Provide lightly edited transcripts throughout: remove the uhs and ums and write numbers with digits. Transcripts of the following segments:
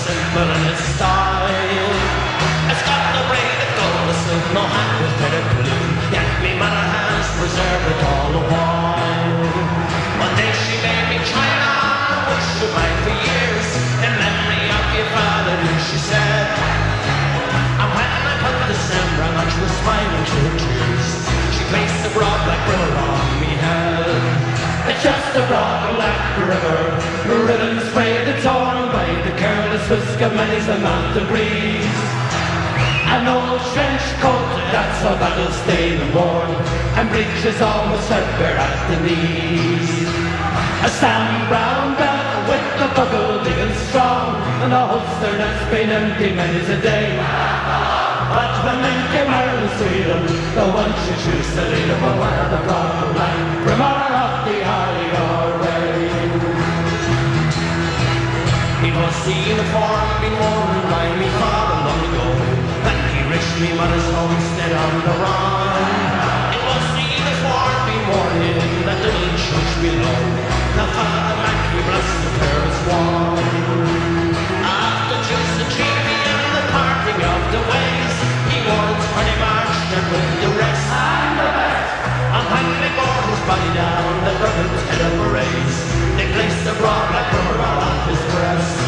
simple in its style. It's got the braid of gold, no hat with bit of blue. Yet me mother has preserved it all the while. One day she made me china, which would mine for years. In memory of your father, she said. And when I put the December, much was smiling through tears. She placed the broad black river on me head. It's just a broad black river, ribbons frayed and torn by the careless whisk of many's the mountain breeze. An old trench coat that's a battle stained and worn, and breeches almost threadbare at the knees. A Sam Brown belt with the buckle big and strong, and a holster that's been empty many's a day. But when men came out of Sweden, the one she chose to lead them away the broad black Brimmer of the Arlior way. It was the uniform been worn by me father long ago, and he reached me mother's homestead on the run. It was the uniform been worn in that little church below. Now Father Mackie blessed the pair as one. After just the treaty and the parting of the ways, he wore it when he marched and with the rest. And the best. And when they bore his body down, the ribbons head of a race. They placed the broad black river on his breast.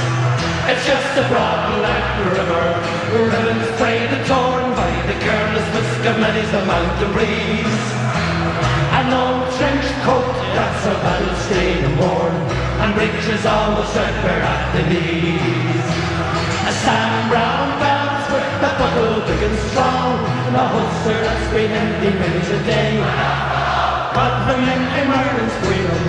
It's just a broad black river, ribbons frayed and torn by the careless whisk of many's the mountain breeze. An old trench coat that's a battle stained and worn, and breeches almost threadbare at the knees. A Sam Brown belt with the buckle big and strong, and a holster that's been empty many's a day. But the men came Ireland's freedom,